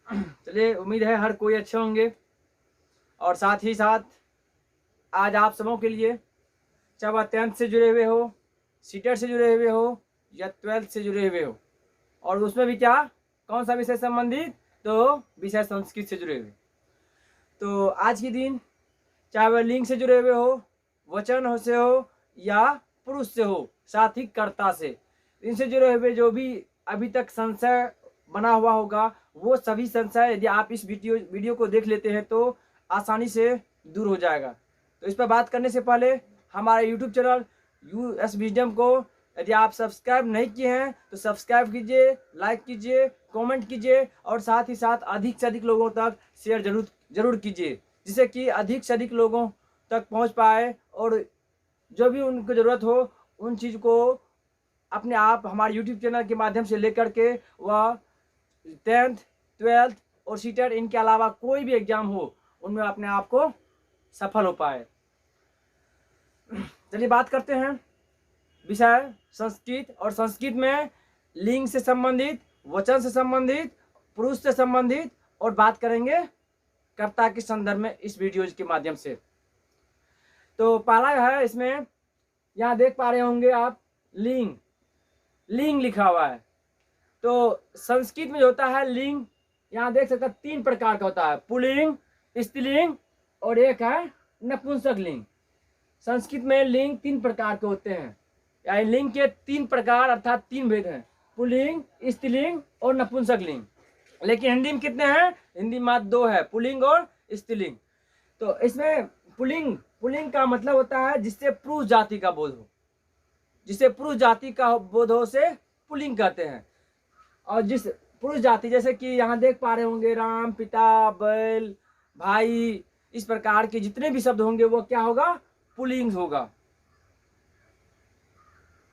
चलिए, उम्मीद है हर कोई अच्छे होंगे। और साथ ही साथ आज आप सबों के लिए, चाहे वह 10th से जुड़े हुए हो, सीटेट से जुड़े हुए हो या 12th से जुड़े हुए हो, और उसमें भी क्या, कौन सा विषय संबंधित, तो विषय संस्कृत से जुड़े हुए। तो आज के दिन चाहे वह लिंग से जुड़े हुए हो, वचन हो से हो या पुरुष से हो, साथ ही कर्ता से, इनसे जुड़े हुए जो भी अभी तक संशय बना हुआ होगा, वो सभी संशय यदि आप इस वीडियो को देख लेते हैं तो आसानी से दूर हो जाएगा। तो इस पर बात करने से पहले हमारे यूट्यूब चैनल यूएस विजडम को यदि आप सब्सक्राइब नहीं किए हैं तो सब्सक्राइब कीजिए, लाइक कीजिए, कमेंट कीजिए और साथ ही साथ अधिक से अधिक लोगों तक शेयर जरूर कीजिए, जिससे कि अधिक से अधिक लोगों तक पहुंच पाए और जो भी उनको ज़रूरत हो उन चीज़ को अपने आप हमारे यूट्यूब चैनल के माध्यम से लेकर के वह 10th 12th और सीटेट इनके अलावा कोई भी एग्जाम हो उनमें अपने आप को सफल हो पाए। चलिए बात करते हैं विषय संस्कृत, और संस्कृत में लिंग से संबंधित, वचन से संबंधित, पुरुष से संबंधित, और बात करेंगे कर्ता के संदर्भ में इस वीडियो के माध्यम से। तो पहला है, इसमें यहाँ देख पा रहे होंगे आप लिंग, लिंग लिखा हुआ है। तो संस्कृत में जो होता है लिंग, यहाँ देख सकते हैं 3 प्रकार का होता है, पुल्लिंग, स्त्रीलिंग और एक है नपुंसक लिंग। संस्कृत में लिंग 3 प्रकार के होते हैं, यानी लिंग के 3 प्रकार अर्थात 3 भेद हैं, पुल्लिंग, स्त्रीलिंग और नपुंसक लिंग। लेकिन हिंदी में कितने हैं? हिंदी में मात्र 2 है, पुल्लिंग और स्त्रीलिंग। तो इसमें पुल्लिंग का मतलब होता है जिससे पुरुष जाति का बोध हो, जिसे पुरुष जाति का बोध हो से पुल्लिंग कहते हैं। और जिस पुरुष जाति, जैसे कि यहाँ देख पा रहे होंगे राम, पिता, बैल, भाई, इस प्रकार के जितने भी शब्द होंगे वो क्या होगा? पुल्लिंग होगा।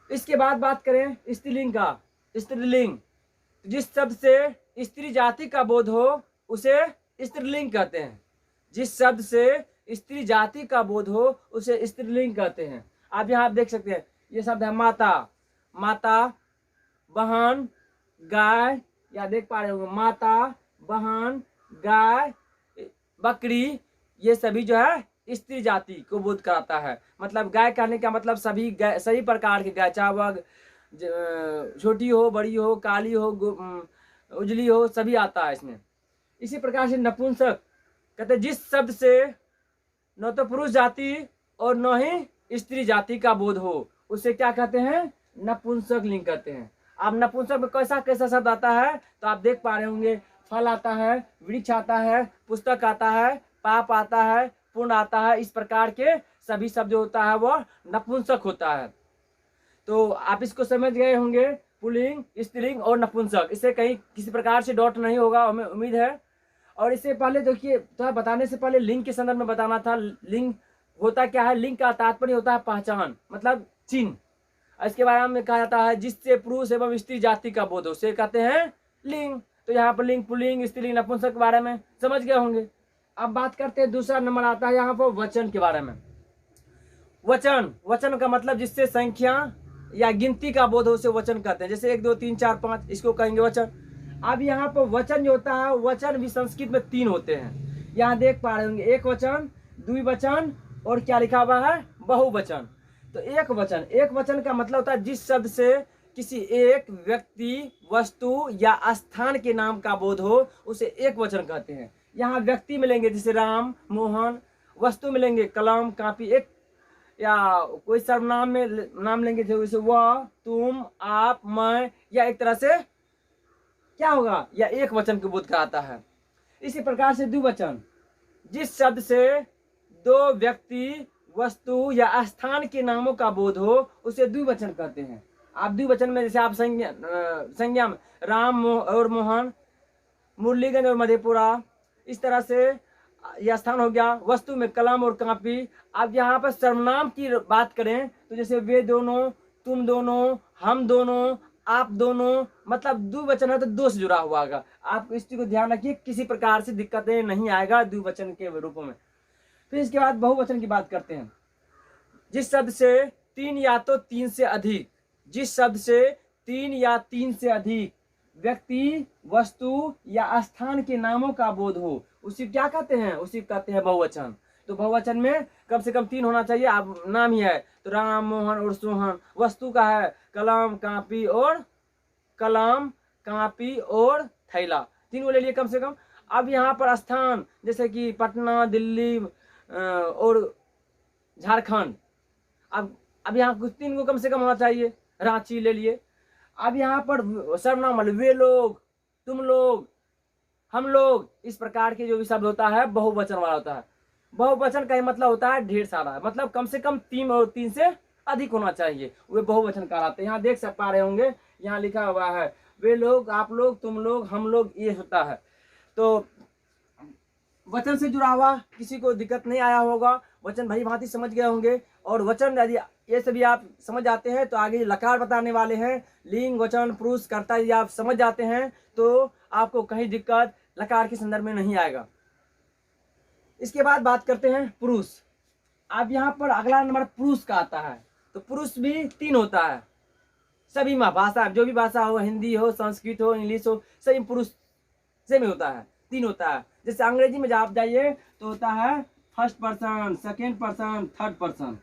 इसके बाद बात करें स्त्रीलिंग का, स्त्रीलिंग, जिस शब्द से स्त्री जाति का बोध हो उसे स्त्रीलिंग कहते हैं। जिस शब्द से स्त्री जाति का बोध हो उसे स्त्रीलिंग कहते हैं। आप यहाँ देख सकते हैं ये शब्द है माता, माता, बहन, गाय, या देख पा रहे होंगे माता, बहन, गाय, बकरी, ये सभी जो है स्त्री जाति को बोध कराता है। मतलब गाय कहने का मतलब सभी प्रकार की गाय, चाहे वह छोटी हो, बड़ी हो, काली हो, उजली हो, सभी आता है इसमें। इसी प्रकार से नपुंसक कहते जिस शब्द से न तो पुरुष जाति और न ही स्त्री जाति का बोध हो उसे क्या कहते हैं? नपुंसक लिंग कहते हैं। अब नपुंसक में कैसा कैसा शब्द आता है तो आप देख पा रहे होंगे, फल आता है, वृक्ष आता है, पुस्तक आता है, पाप आता है, पुण्य आता है, इस प्रकार के सभी शब्द जो होता है वह नपुंसक होता है। तो आप इसको समझ गए होंगे, पुल्लिंग, स्त्रीलिंग और नपुंसक। इससे कहीं किसी प्रकार से डॉट नहीं होगा, हमें उम्मीद है। और इससे पहले देखिए, तो बताने से पहले लिंग के संदर्भ में बताना था। लिंग होता क्या है? लिंग का तात्पर्य होता है पहचान, मतलब चिन्ह। इसके बारे में कहा जाता है जिससे पुरुष एवं स्त्री जाति का बोध हो उसे कहते हैं लिंग। तो यहाँ पर लिंग, पुल्लिंग, स्त्रीलिंग, नपुंसक के बारे में समझ गए होंगे। अब बात करते हैं, दूसरा नंबर आता है यहाँ पर वचन के बारे में। वचन का मतलब जिससे संख्या या गिनती का बोध हो उसे वचन कहते हैं। जैसे 1 2 3 4 5, इसको कहेंगे वचन। अब यहाँ पर वचन जो होता है, वचन भी संस्कृत में 3 होते हैं। यहाँ देख पा रहे होंगे, एक वचन, द्विवचन और क्या लिखा हुआ है? बहुवचन। तो एक वचन का मतलब होता है जिस शब्द से किसी एक व्यक्ति, वस्तु या स्थान के नाम का बोध हो उसे एक वचन कहते हैं। यहाँ व्यक्ति मिलेंगे जैसे राम, मोहन, वस्तु मिलेंगे कलम, कापी, एक या कोई सर्वनाम में नाम लेंगे जैसे वह, तुम, आप, मैं, या एक तरह से क्या होगा? या एक वचन को बोध कराता है। इसी प्रकार से द्विवचन, जिस शब्द से 2 व्यक्ति, वस्तु या स्थान के नामों का बोध हो उसे द्विवचन कहते हैं। आप द्विवचन में जैसे आप संज्ञा में राम और मोहन, मुरलीगंज और मधेपुरा, इस तरह से यह स्थान हो गया। वस्तु में कलम और कापी। अब यहाँ पर सर्वनाम की बात करें तो जैसे वे दोनों, तुम दोनों, हम दोनों, आप दोनों, मतलब द्विवचन है तो 2 से जुड़ा हुआ होगा। आप इस चीज को ध्यान रखिए, किसी प्रकार से दिक्कतें नहीं आएगा द्विवचन के रूपों में। फिर इसके बाद बहुवचन की बात करते हैं। जिस शब्द से 3 या तो 3 से अधिक, जिस शब्द से 3 या 3 से अधिक व्यक्ति, वस्तु या स्थान के नामों का बोध हो, उसी क्या कहते हैं, उसी कहते हैं बहुवचन। तो बहुवचन में कम से कम 3 होना चाहिए। अब नाम ही है तो राम, मोहन और सोहन। वस्तु का है कलम, कापी और थैला, 3 को ले लिए कम से कम। अब यहाँ पर स्थान जैसे कि पटना, दिल्ली और झारखंड। अब यहाँ कुछ 3 को कम से कम होना चाहिए। रांची ले लिए। अब यहाँ पर सर्वनाम वाले वे लोग, तुम लोग, हम लोग, इस प्रकार के जो भी शब्द होता है बहुवचन वाला होता है। बहुवचन का ही मतलब होता है ढेर सारा, मतलब कम से कम 3 और 3 से अधिक होना चाहिए, वे बहुवचन कहलाते हैं। यहाँ देख पा रहे होंगे, यहाँ लिखा हुआ है वे लोग, आप लोग, तुम लोग, हम लोग, ये होता है। तो वचन से जुड़ा हुआ किसी को दिक्कत नहीं आया होगा, वचन भली भांति समझ गए होंगे। और वचन यदि ये सभी आप समझ जाते हैं तो आगे लकार बताने वाले हैं, लिंग, वचन, पुरुष, कर्ता, यदि आप समझ जाते हैं तो आपको कहीं दिक्कत लकार के संदर्भ में नहीं आएगा। इसके बाद बात करते हैं पुरुष। अब यहाँ पर अगला नंबर पुरुष का आता है। तो पुरुष भी 3 होता है सभी में, भाषा जो भी भाषा हो, हिंदी हो, संस्कृत हो, इंग्लिश हो, सभी पुरुष से में होता है, 3 होता है। जैसे अंग्रेजी में जब आप जाइए तो होता है first person, second person, third person.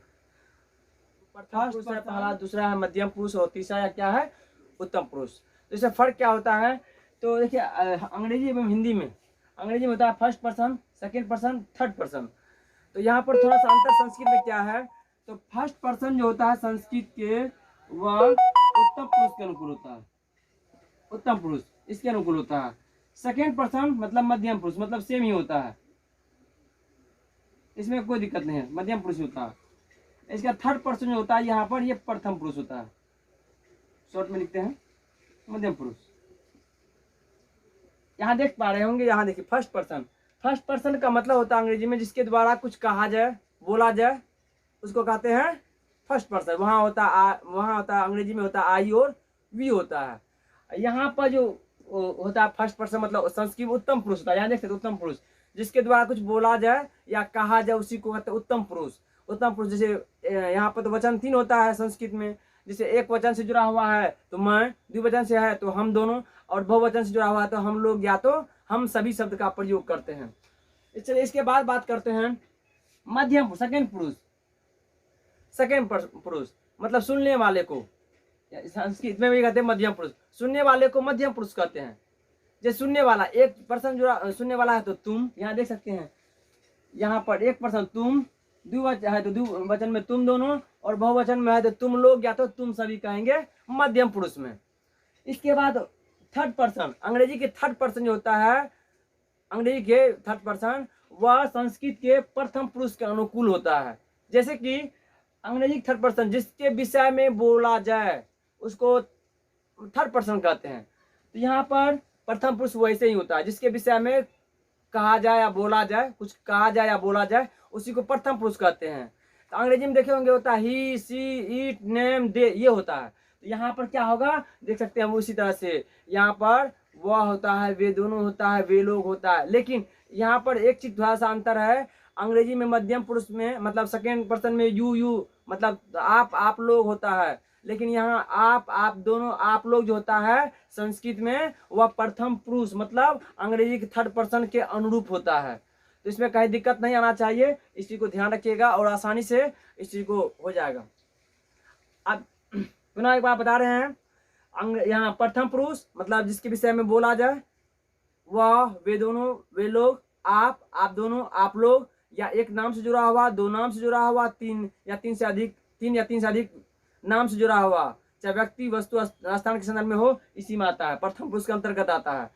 First पुरुष है पहला, दूसरा है मध्यम पुरुष और तीसरा या क्या है उत्तम पुरुष। तो इससे फर्क क्या होता है, तो देखिए अंग्रेजी एवं हिंदी में, अंग्रेजी में होता है first person, second person, third person. तो यहाँ पर थोड़ा सा अंतर संस्कृत में क्या है, तो फर्स्ट पर्सन जो होता है संस्कृत के वह उत्तम पुरुष के अनुकूल होता है, उत्तम पुरुष इसके अनुकूल होता है। सेकेंड पर्सन मतलब मध्यम पुरुष, मतलब सेम ही होता है, इसमें कोई दिक्कत नहीं है, मध्यम पुरुष होता है। इसका थर्ड पर्सन जो होता है यहाँ पर ये प्रथम पुरुष होता है, शॉर्ट में लिखते हैं मध्यम पुरुष। यहाँ देख पा रहे होंगे, यहाँ देखिए फर्स्ट पर्सन। फर्स्ट पर्सन का मतलब होता है अंग्रेजी में जिसके द्वारा कुछ कहा जाए, बोला जाए, उसको कहते हैं फर्स्ट पर्सन। वहाँ होता है अंग्रेजी में होता है आई और वी होता है। यहाँ पर जो होता है फर्स्ट पर्सन मतलब संस्कृत उत्तम पुरुष होता है। यहाँ देख सकते उत्तम पुरुष जिसके द्वारा कुछ बोला जाए या कहा जाए उसी को कहते हैं उत्तम पुरुष। उत्तम पुरुष जैसे यहाँ पर तो वचन 3 होता है संस्कृत में, जैसे एक वचन से जुड़ा हुआ है तो मैं, द्विवचन से है तो हम दोनों, और बहुवचन से जुड़ा हुआ है तो हम लोग या तो हम सभी शब्द का प्रयोग करते हैं। चलिए इसके बाद बात करते हैं मध्यम, सेकेंड पुरुष। सेकेंड पुरुष मतलब सुनने वाले को, संस्कृत में भी कहते हैं मध्यम पुरुष, सुनने वाले को मध्यम पुरुष कहते हैं। जैसे सुनने वाला, एक पर्सन जुड़ा सुनने वाला है तो तुम, यहाँ देख सकते हैं यहाँ पर एक पर्सन तुम, द्विवचन है तो द्विवचन में तुम दोनों, और बहुवचन में है तो तुम लोग या तो तुम सभी कहेंगे मध्यम पुरुष में। इसके बाद थर्ड पर्सन, अंग्रेजी के थर्ड पर्सन जो होता है, अंग्रेजी के थर्ड पर्सन वह संस्कृत के प्रथम पुरुष के अनुकूल होता है। जैसे कि अंग्रेजी थर्ड पर्सन जिसके विषय में बोला जाए उसको थर्ड पर्सन कहते हैं। तो यहाँ पर प्रथम पुरुष वैसे ही होता है जिसके विषय में कहा जाए या बोला जाए, कुछ कहा जाए या बोला जाए उसी को प्रथम पुरुष कहते हैं। तो अंग्रेजी में देखे होंगे होता है ही, सी, इट, नेम, दे, ये होता है। तो यहाँ पर क्या होगा देख सकते हैं, उसी तरह से यहाँ पर वह होता है, वे दोनों होता है, वे लोग होता है। लेकिन यहाँ पर एक चीज थोड़ा सा अंतर है, अंग्रेजी में मध्यम पुरुष में मतलब सेकेंड पर्सन में यू मतलब आप लोग होता है, लेकिन यहाँ आप दोनों, आप लोग जो होता है संस्कृत में वह प्रथम पुरुष मतलब अंग्रेजी के थर्ड पर्सन के अनुरूप होता है। तो इसमें कहीं दिक्कत नहीं आना चाहिए, इस चीज को ध्यान रखिएगा और आसानी से इस चीज को हो जाएगा। अब पुनः एक बार बता रहे हैं, यहाँ प्रथम पुरुष मतलब जिसके विषय में बोला जाए वह, वे दोनों, वे लोग, आप दोनों, आप लोग, या एक नाम से जुड़ा हुआ, 2 नाम से जुड़ा हुआ, 3 या 3 से अधिक नाम से जुड़ा हुआ, चाहे व्यक्ति, वस्तु, स्थान के संदर्भ में हो, इसी में आता है, प्रथम पुरुष के अंतर्गत आता है।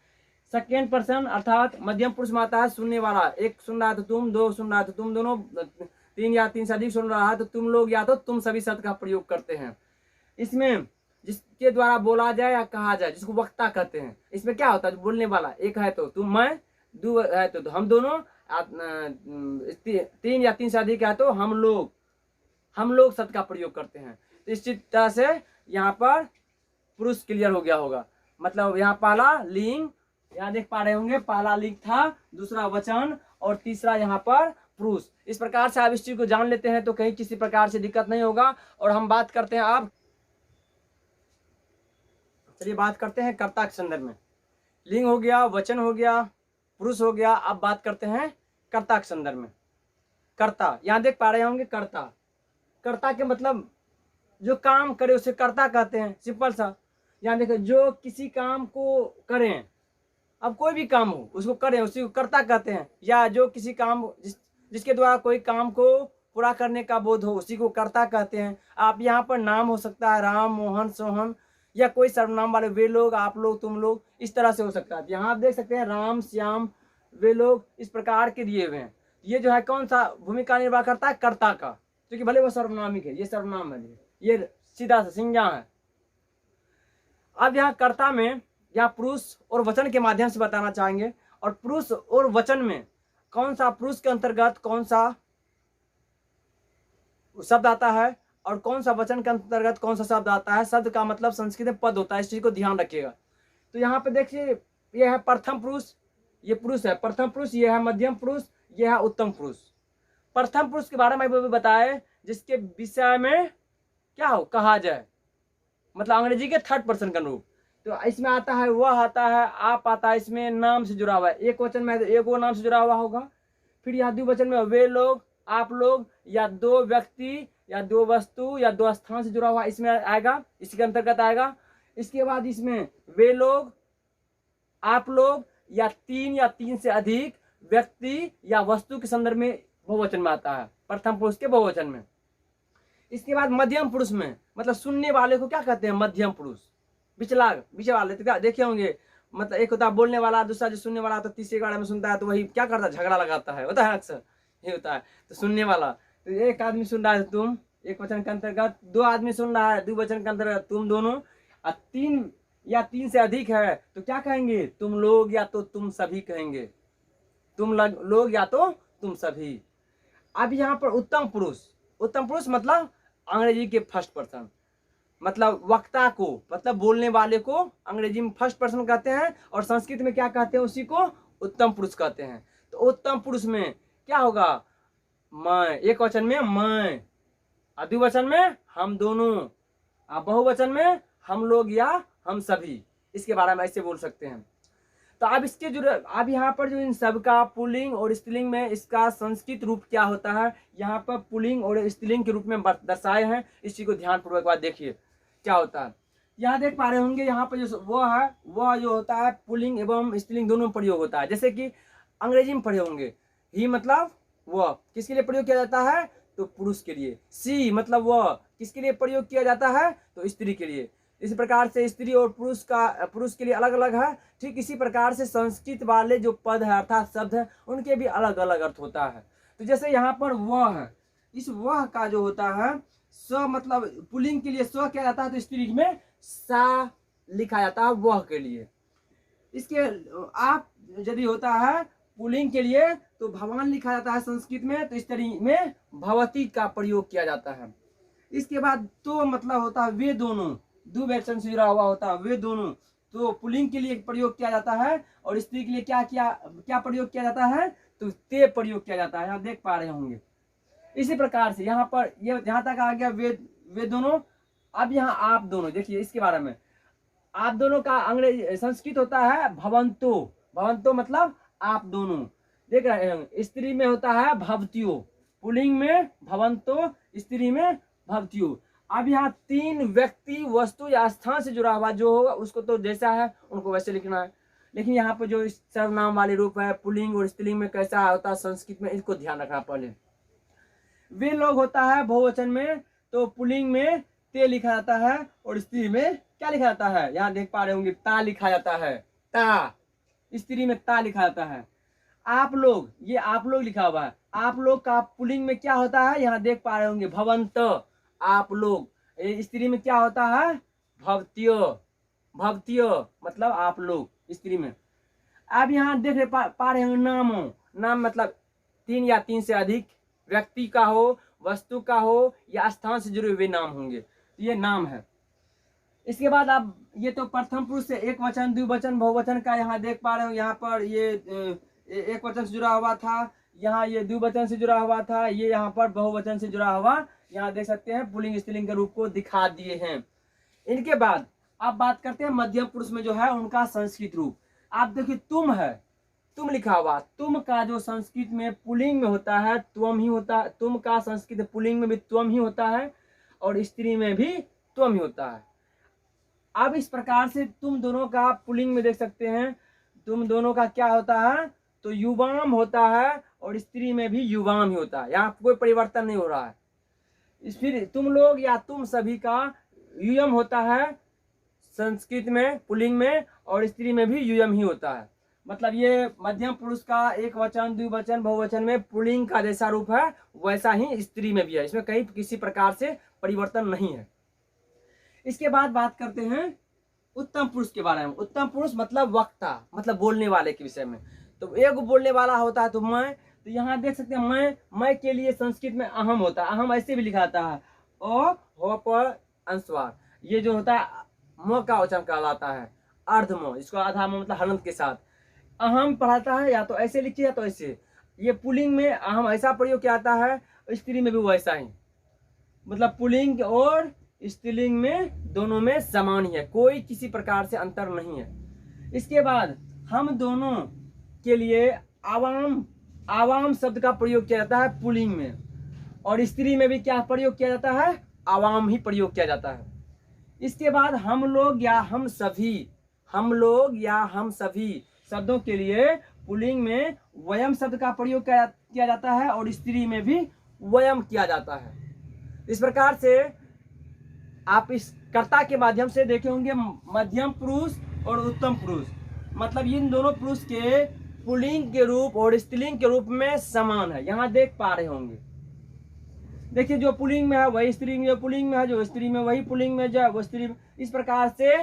सेकेंड पर्सन अर्थात मध्यम पुरुष में आता है सुनने वाला, एक सुन रहा है तो तुम, 2 सुन रहा है तो तुम दोनों, 3 या 3 से अधिक सुन रहा है तो तुम लोग या तो तुम सभी शब्द का प्रयोग करते हैं। इसमें जिसके द्वारा बोला जाए या कहा जाए जिसको वक्ता कहते हैं, इसमें क्या होता है, बोलने वाला एक है तो तुम, मैं, 2 है तो हम दोनों, 3 या 3 से अधिक है तो हम लोग शब्द का प्रयोग करते हैं। तो इस तरह से यहाँ पर पुरुष क्लियर हो गया होगा। मतलब यहाँ पहला लिंग, यहाँ देख पा रहे होंगे पहला लिंग था, दूसरा वचन और तीसरा यहाँ पर पुरुष। इस प्रकार से आप इस चीज को जान लेते हैं तो कहीं किसी प्रकार से दिक्कत नहीं होगा। और हम बात करते हैं अब चलिए बात करते हैं कर्ता के संदर्भ में। लिंग हो गया, वचन हो गया, पुरुष हो गया। अब बात करते हैं कर्ता के संदर्भ में। कर्ता, यहाँ देख पा रहे होंगे कर्ता। कर्ता के मतलब जो काम करे उसे कर्ता कहते हैं, सिंपल सा। यहाँ देखो, जो किसी काम को करें, अब कोई भी काम हो उसको करें, उसी को कर्ता कहते हैं। या जो किसी काम जिसके द्वारा कोई काम को पूरा करने का बोध हो उसी को कर्ता कहते हैं। आप यहाँ पर नाम हो सकता है राम, मोहन, सोहन, या कोई सर्वनाम वाले, वे लोग, आप लोग, तुम लोग, इस तरह से हो सकता है। यहाँ आप देख सकते हैं राम, श्याम, वे लोग, इस प्रकार के दिए हुए हैं। ये जो है कौन सा भूमिका निर्वाह करता है? कर्ता का, क्योंकि भले वो सर्वनामिक है, ये सर्वनाम है, ये सीधा सा संज्ञा है। अब यहाँ कर्ता में यहाँ पुरुष और वचन के माध्यम से बताना चाहेंगे। और पुरुष और वचन में कौन सा पुरुष के अंतर्गत कौन सा शब्द आता है और कौन सा वचन के अंतर्गत कौन सा शब्द आता है। शब्द का मतलब संस्कृत में पद होता है, इस चीज को ध्यान रखिएगा। तो यहाँ पे देखिए, ये है प्रथम पुरुष, ये पुरुष है प्रथम पुरुष, ये है मध्यम पुरुष, ये है उत्तम पुरुष। प्रथम पुरुष के बारे में भी बताए, जिसके विषय में क्या हो कहा जाए, मतलब अंग्रेजी के थर्ड पर्सन का रूप। तो इसमें आता है वह, आता है आप, आता है इसमें नाम से जुड़ा हुआ है। एक वचन में एक वो नाम से जुड़ा हुआ होगा। फिर यहाँ द्विवचन में वे लोग, आप लोग, या दो व्यक्ति या दो वस्तु या दो स्थान से जुड़ा हुआ इसमें आएगा, इसके अंतर्गत आएगा। इसके बाद इसमें वे लोग, आप लोग, या तीन से अधिक व्यक्ति या वस्तु के संदर्भ में बहुवचन में आता है, प्रथम पुरुष के बहुवचन में। इसके बाद मध्यम पुरुष में, मतलब सुनने वाले को क्या कहते हैं? मध्यम पुरुष। बीच वाले तो देखे होंगे, मतलब एक होता है बोलने वाला, दूसरा जो सुनने वाला, तो तीसरे बारे में सुनता है तो वही क्या करता है? झगड़ा लगाता है, होता है अक्सर, ये होता है। तो सुनने वाला, तो एक आदमी सुन रहा है तुम, एक वचन के अंतर्गत, दो आदमी सुन रहा है द्विवचन के अंतर्गत तुम दोनों, और तीन से अधिक है तो क्या कहेंगे? तुम लोग या तो तुम सभी कहेंगे, तुम लोग या तो तुम सभी। अब यहाँ पर उत्तम पुरुष मतलब अंग्रेजी के फर्स्ट पर्सन, मतलब वक्ता को, मतलब बोलने वाले को अंग्रेजी में फर्स्ट पर्सन कहते हैं, और संस्कृत में क्या कहते हैं? उसी को उत्तम पुरुष कहते हैं। तो उत्तम पुरुष में क्या होगा? मैं, एक वचन में मैं, द्विवचन में हम दोनों, बहुवचन में हम लोग या हम सभी। इसके बारे में ऐसे बोल सकते हैं। तो अब इसके जो अब यहाँ पर जो इन सब का पुल्लिंग और स्त्रीलिंग में इसका संस्कृत रूप क्या होता है, यहाँ पर पुल्लिंग और स्त्रीलिंग के रूप में दर्शाए हैं। इस चीज को ध्यान पूर्वक बात देखिए क्या होता है। यहाँ देख पा रहे होंगे, यहाँ पर जो वह जो होता है पुल्लिंग एवं स्त्रीलिंग दोनों प्रयोग होता है। जैसे कि अंग्रेजी में पढ़े होंगे, ही मतलब वह किसके लिए प्रयोग किया जाता है? तो पुरुष के लिए। सी मतलब वह किसके लिए प्रयोग किया जाता है? तो स्त्री के लिए। इस प्रकार से स्त्री और पुरुष के लिए अलग अलग है। ठीक इसी प्रकार से संस्कृत वाले जो पद है अर्थात शब्द है, उनके भी अलग अलग अर्थ होता है। तो जैसे यहाँ पर वह है, इस वह का जो होता है स, मतलब पुल्लिंग के लिए स क्या जाता है, तो स्त्री में सा लिखा जाता है वह के लिए। इसके आप यदि होता है पुल्लिंग के लिए तो भगवान लिखा जाता है संस्कृत में, तो स्त्री में भवती का प्रयोग किया जाता है। इसके बाद तो मतलब होता है वे दोनों, द्विवचन से जुड़ा हुआ होता है वे दोनों, तो पुल्लिंग के लिए प्रयोग किया जाता है, और स्त्री के लिए क्या प्रयोग किया जाता है? तो ते प्रयोग किया जाता है। यहाँ देख पा रहे होंगे। इसी प्रकार से यहाँ पर ये जहां तक आ गया वे दोनों। अब यहाँ आप दोनों देखिए, इसके बारे में आप दोनों का अंग्रेजी संस्कृत होता है भवंतो मतलब आप दोनों। देख रहे हैं, स्त्री में होता है भवत्यो, पुल्लिंग में भवंतो, स्त्री में भवत्यो। अब यहाँ तीन व्यक्ति, वस्तु या स्थान से जुड़ा हुआ जो होगा उसको तो जैसा है उनको वैसे लिखना है। लेकिन यहाँ पर जो सर्वनाम वाले रूप है पुल्लिंग और स्त्रीलिंग में कैसा होता है संस्कृत में, इसको ध्यान रखना पहले। वे लोग होता है बहुवचन में, तो पुल्लिंग में ते लिखा जाता है और स्त्री में क्या लिखा जाता है? यहाँ देख पा रहे होंगे ता लिखा जाता है, ता। स्त्री में ता लिखा जाता है। आप लोग, ये आप लोग लिखा हुआ है, आप लोग का पुल्लिंग में क्या होता है? यहाँ देख पा रहे होंगे भवंत, आप लोग। स्त्री में क्या होता है? भवत्यो मतलब आप लोग स्त्री में। अब यहाँ देख रहे पा रहे होंगे नाम मतलब तीन या तीन से अधिक व्यक्ति का हो, वस्तु का हो या स्थान से जुड़े हुए नाम होंगे, ये नाम है। इसके बाद अब ये तो प्रथम पुरुष से एक वचन, द्विवचन, बहुवचन का यहाँ देख पा रहे हो। यहाँ पर ये एक वचन से जुड़ा हुआ था, यहाँ ये द्विवचन से जुड़ा हुआ था, ये यहाँ पर बहुवचन से जुड़ा हुआ। यहाँ देख सकते हैं पुल्लिंग स्त्रीलिंग के रूप को दिखा दिए हैं। इनके बाद अब बात करते हैं मध्यम पुरुष में जो है उनका संस्कृत रूप। आप देखिए तुम है, तुम लिखा हुआ, तुम का जो संस्कृत में पुल्लिंग में होता है त्वम ही होता है। तुम का संस्कृत पुल्लिंग में भी त्वम ही होता है और स्त्री में भी त्वम ही होता है। अब इस प्रकार से तुम दोनों का पुल्लिंग में देख सकते हैं, तुम दोनों का क्या होता है, तो युवाम होता है और स्त्री में भी युवाम ही होता है। यहाँ कोई परिवर्तन नहीं हो रहा है। फिर तुम लोग या तुम सभी का युयम होता है संस्कृत में पुल्लिंग में और स्त्री में भी युयम ही होता है। मतलब ये मध्यम पुरुष का एक वचन द्विवचन बहुवचन में पुल्लिंग का जैसा रूप है वैसा ही स्त्री में भी है, इसमें कहीं किसी प्रकार से परिवर्तन नहीं है। इसके बाद बात करते हैं उत्तम पुरुष के बारे में। उत्तम पुरुष मतलब वक्ता, मतलब बोलने वाले के विषय में। तो एक बोलने वाला होता है तो मैं, तो यहाँ देख सकते हैं मैं के लिए संस्कृत में अहम होता है। अहम ऐसे भी लिखा जाता है हो पर अंशवार, ये जो होता है म का वचन कहलाता है, अर्ध म, इसको आधा म मतलब हलंत के साथ अहम पढ़ाता है। या तो ऐसे लिखिए या तो ऐसे। ये पुल्लिंग में अहम ऐसा प्रयोग किया जाता है, स्त्री में भी वैसा ही, मतलब पुल्लिंग और स्त्रीलिंग में दोनों में समान ही है, कोई किसी प्रकार से अंतर नहीं है। इसके बाद हम दोनों के लिए आवाम, आवाम शब्द का प्रयोग किया जाता है पुल्लिंग में, और स्त्री में भी क्या प्रयोग किया जाता है, आवाम ही प्रयोग किया जाता है। इसके बाद हम लोग या हम सभी, हम लोग या हम सभी शब्दों के लिए पुल्लिंग में वयम शब्द का प्रयोग किया जाता है और स्त्री में भी वयम किया जाता है। इस प्रकार से आप इस कर्ता के माध्यम से देखे होंगे मध्यम पुरुष और उत्तम पुरुष, मतलब इन दोनों पुरुष के पुल्लिंग के रूप और स्त्रीलिंग के रूप में समान है। यहाँ देख पा रहे होंगे, देखिए जो पुल्लिंग में है वही स्त्री में, जो पुल्लिंग में है जो स्त्री में वही पुल्लिंग में जो है वो स्त्री में। इस प्रकार से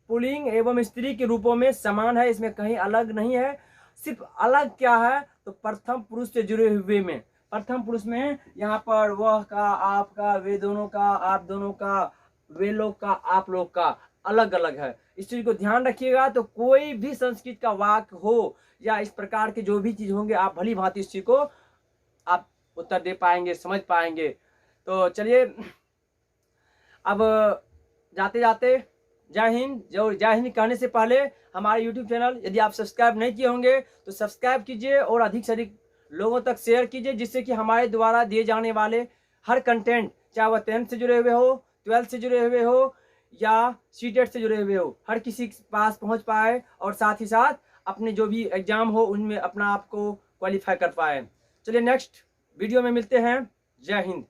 पुल्लिंग एवं स्त्री के रूपों में समान है, इसमें कहीं अलग नहीं है। सिर्फ अलग क्या है तो प्रथम पुरुष से जुड़े हुए में, प्रथम पुरुष में यहाँ पर वह का, आप का, वे दोनों का, आप दोनों का, वे लोग का, आप लोग का अलग अलग है। इस चीज को ध्यान रखिएगा। तो कोई भी संस्कृत का वाक्य हो या इस प्रकार के जो भी चीज होंगे आप भली भांति इस चीज को आप उत्तर दे पाएंगे, समझ पाएंगे। तो चलिए अब जाते जाते जय हिंद। जो जय हिंद कहने से पहले हमारे YouTube चैनल यदि आप सब्सक्राइब नहीं किए होंगे तो सब्सक्राइब कीजिए और अधिक से अधिक लोगों तक शेयर कीजिए, जिससे कि हमारे द्वारा दिए जाने वाले हर कंटेंट, चाहे वह 10th से जुड़े हुए हो, 12th से जुड़े हुए हो या सीटेट से जुड़े हुए हो, हर किसी के पास पहुंच पाए और साथ ही साथ अपने जो भी एग्जाम हो उनमें अपना आप को क्वालिफाई कर पाए। चलिए नेक्स्ट वीडियो में मिलते हैं। जय हिंद।